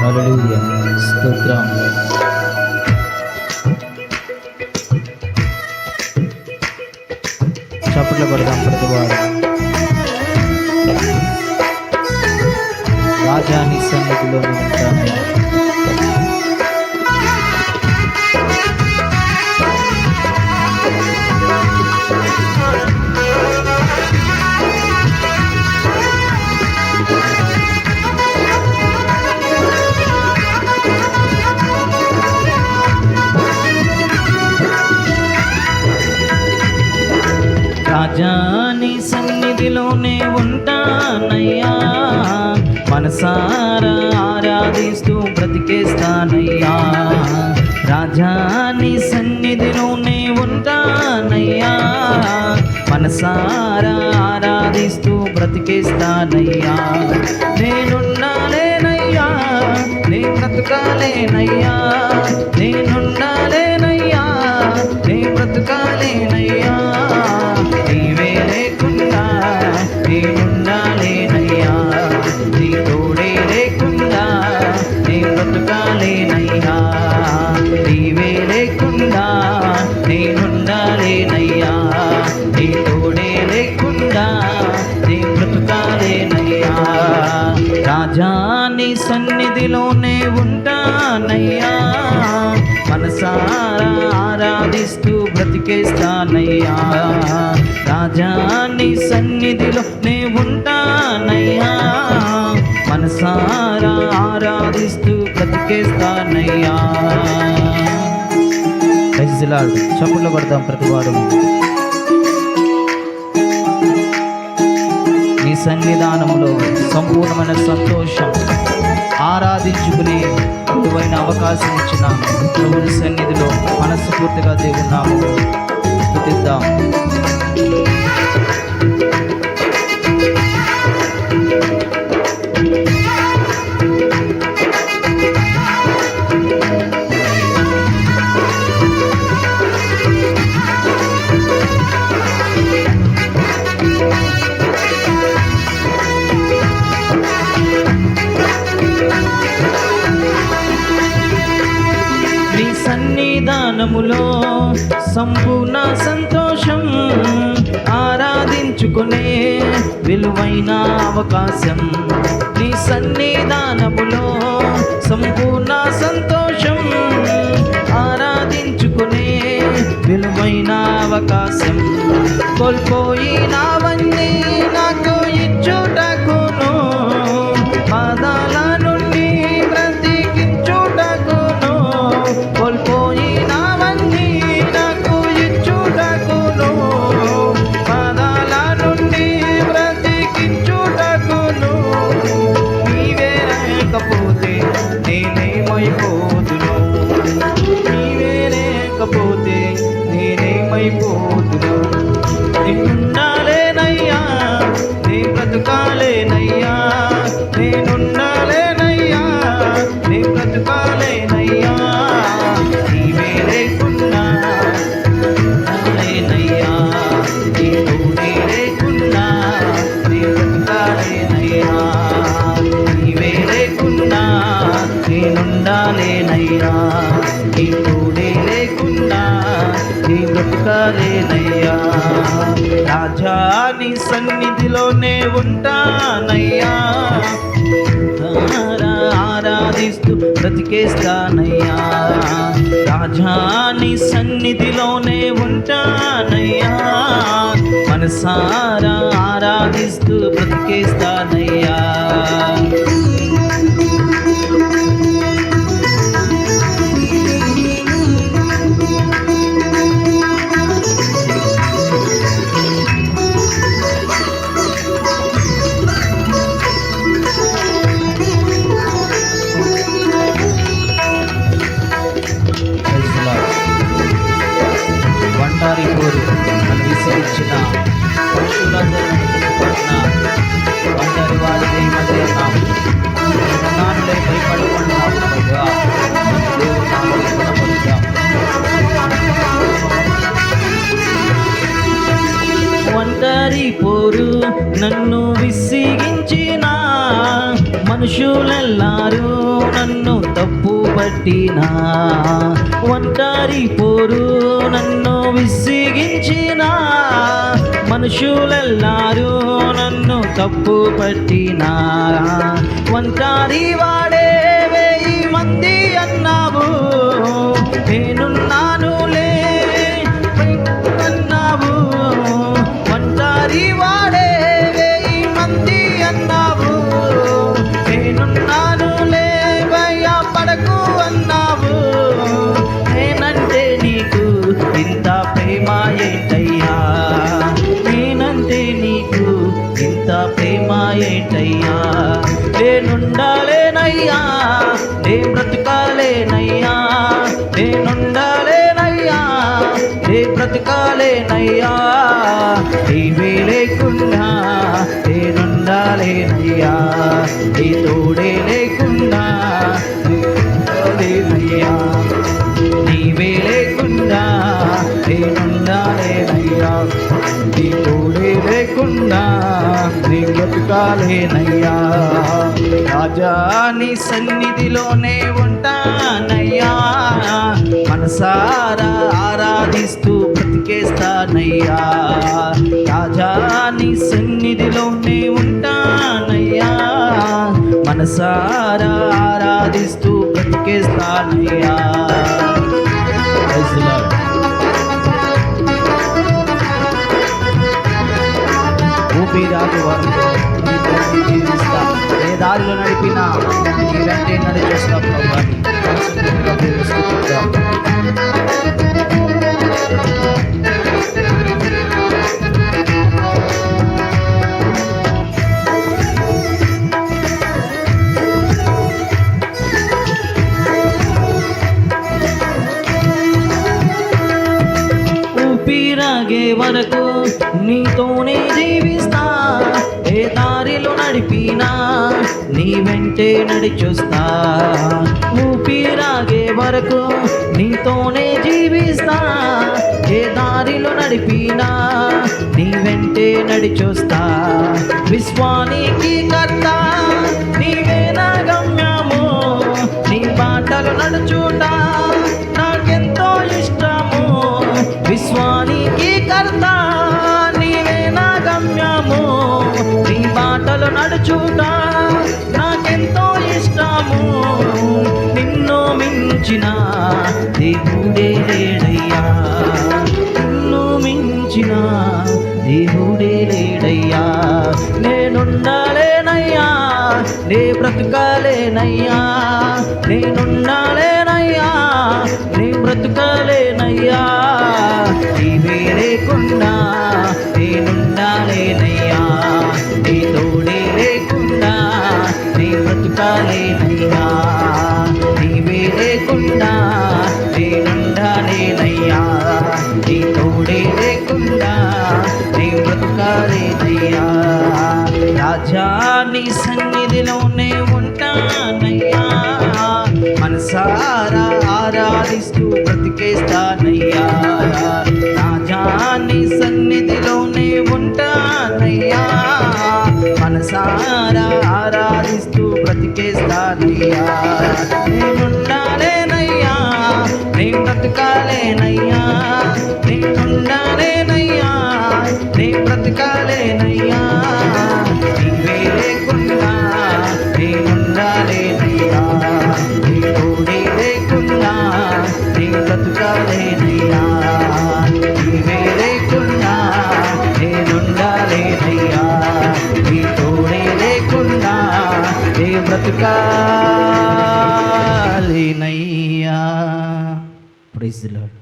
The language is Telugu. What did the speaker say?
హల్లెలూయా, స్తోత్రం. చప్పట్లు కొడదాం ప్రతివాడు. రాజా నీ సన్నిధిలో ఉంటానయ్యా. రాజా నీ సన్నిధిలోనే ఉంటానయ్యా, మనసారా ఆరాధిస్తూ బ్రతికేస్తానయ్యా. రాజా నీ సన్నిధిలోనే ఉంటానయ్యా, మనసారా ఆరాధిస్తూ బ్రతికేస్తానయ్యా. నేనుండాలేనయ్యా, నే బ్రతకాలేనయ్యా, నేనుండాలేనయ్యా, నే బ్రతకాలేనయ్యా. నీవే లేకుండా నేనుండాలేనయ్యా, నీ తోడే లేకుండా నే బ్రతకాలేనయ్యా. నీవే లేకుండా నేనుండాలేనయ్యా, నీ తోడే లేకుండా నే బ్రతకాలేనయ్యా. రాజా నీ సన్నిధిలోనే ఉంటానయ్యా, మనసారా ఆరాధిస్తూ బ్రతికేస్తానయ్యా. రాజా నీ సన్నిధిలో నే ఉంటానయ్యా, మనసారా ఆరాధిస్తూ బ్రతికేస్తానయ్యా. చప్పుళ్ళు కొడతాం ప్రతివాడు. నీ సన్నిధానంలో సంపూర్ణమైన సంతోషం ఆరాధించుకునే విలువైన అవకాశం ఇచ్చిన ప్రభుని సన్నిధిలో మనస్ఫూర్తిగా దేవుని నామములో స్తుతిద్దాం. సన్నిధానములో సంపూర్ణ సంతోషం ఆరాధించుకునే విలువైన అవకాశం. నీ సన్నిధానములో సంపూర్ణ సంతోషం ఆరాధించుకునే విలువైన అవకాశం. కోల్పోయినవన్నీ నాకు ఇచ్చుటకును, పాదాల నుండి బ్రతికించుటకును. కోల్పోయినవన్నీ నాకు ఇచ్చుటకును, పాదాల నుండి బ్రతికించుటకును. నీవే లేకపోతే నేనేమైపోదును, నీవే లేకపోతే నేనేమైపోదును. నేనుండాలేనయ్యా, నే బ్రతుకాలేనయ్యా, నేనుండాలేనయ్యా, నే బ్రతుకాలేనయ్యా. నీవే లేకుండా లేనయ్యా, నీ తోడే లేకుండా నే బ్రతుకాలేనయ్యా. నీవే లేకుండా నేనుండాలేనయ్యా, నీ తోడే లేకుండా నీ బ్రతుకాలేనయ్యా. రాజా నీ సన్నిధిలోనే ఉంటానయ్యా, ఆరాధిస్తూ బ్రతికేస్తానయ్యా. రాజా నీ సన్నిధిలోనే ఉంటానయ్యా, మనసారా ఆరాధిస్తూ బ్రతికేస్తానయ్యా. వంటారి కోరు నన్ను విసిగించిన పశువులందరూ వంటారి వారి మధ్య భయపడకుండా ఒంటరి పోరు నన్ను విసిగించిన మనుషులెల్లారు నన్ను పట్టిన ఒంటరి పోరు నన్ను విసిగించిన మనుషులెల్లారు నన్ను తప్పు పట్టిన ఒంటరి వాడే 1000 మంది అన్నావు నేనున్నానులే అన్నావు ఒంటరి వాడే 1000 మంది అన్నావు నేనున్నానులే భయపడకు అన్నావు నేనంటే నీకు ఇంత ప్రేమ ఏంటయ్యా నేనంటే నీకు ఇంత ప్రేమ ఏంటయ్యా నేనుండాలేనయ్యా నే బ్రతకాలేనయ్యా నేనుండాలేనయ్యా నే బ్రతకాలేనయ్యా నీవే లేకుండా నేనుండాలేనయ్యా నీ తోడే లేకుండా నేనుండాలేనయ్యా నీవే లేకుండా నేనుండాలేనయ్యా నీ తోడే లేకుండా నీ బ్రతకాలేనయ్యా రాజా నీ సన్నిధిలోనే ఉంటానయ్యా మనసారా ఆరాధిస్తూ బ్రతికేస్తానయ్యా రాజా నీ సన్నిధిలోనే ఉంటానయ్యా మనసారా ఆరాధిస్తూ బ్రతికేస్తానయ్యా ఊపిరాకు వరకు జీవిస్తా ఏ దారిలో నడిపినా నీ వెంటే నడిచేస్తా ప్రభా ఊపిరాగే వరకు నీతోనే జీవిస్తా ఏ దారిలో నడిపినా నీ వెంటే నడిచొస్తా ఊపిరాగే వరకు నీతోనే జీవిస్తా ఏ దారిలో నడిపినా నీ వెంటే నడిచొస్తా విశ్వానికి కర్త నీవే నా గమ్యము నీ బాటలు నడుచుట నాకెంతో ఇష్టము విశ్వానికి కర్త నీవే నా గమ్యము నీ బాటలు నడుచుట నాకెంతో ఇష్టము నిన్ను మించిన దేవుడే లేడయ్యా నిన్ను మించిన దేవుడే లేడయ్యా నేనుండాలేనయ్యా నే బ్రతకాలేనయ్యా నేనుండాలేనయ్యా నే బ్రతకాలేనయ్యా నీవే లేకుండా నేనుండాలేనయ్యా నీ తోడే లేకుండా నే బ్రతకాలేనయ్యా నీవే లేకుండా నేనుండాలేనయ్యా నీ తోడే లేకుండా నే బ్రతకాలేనయ్యా రాజా నీ సన్నిధిలోనే ఉంటానయ్యా మనసారా ఆరాధిస్తూ బ్రతికేస్తానయ్యా రాజా నీ సన్నిధిలోనే ఉంటానయ్యా మనసారా ఆరాధిస్తూ బ్రతికేస్తానయ్యా నేనుండాలేనయ్యా నే బ్రతకాలేనయ్యా నేనుండాలేనయ్యా నే బ్రతకాలేనయ్యా నీవే లేకుండా నేనుండాలేనయ్యా నీ తోడే లేకుండా నే బ్రతకాలేనయ్యా నీవే లేకుండా నేనుండాలేనయ్యా నీ తోడే లేకుండా నే బ్రతకాలేనయ్యా ప్రైజ్ ది లార్డ్.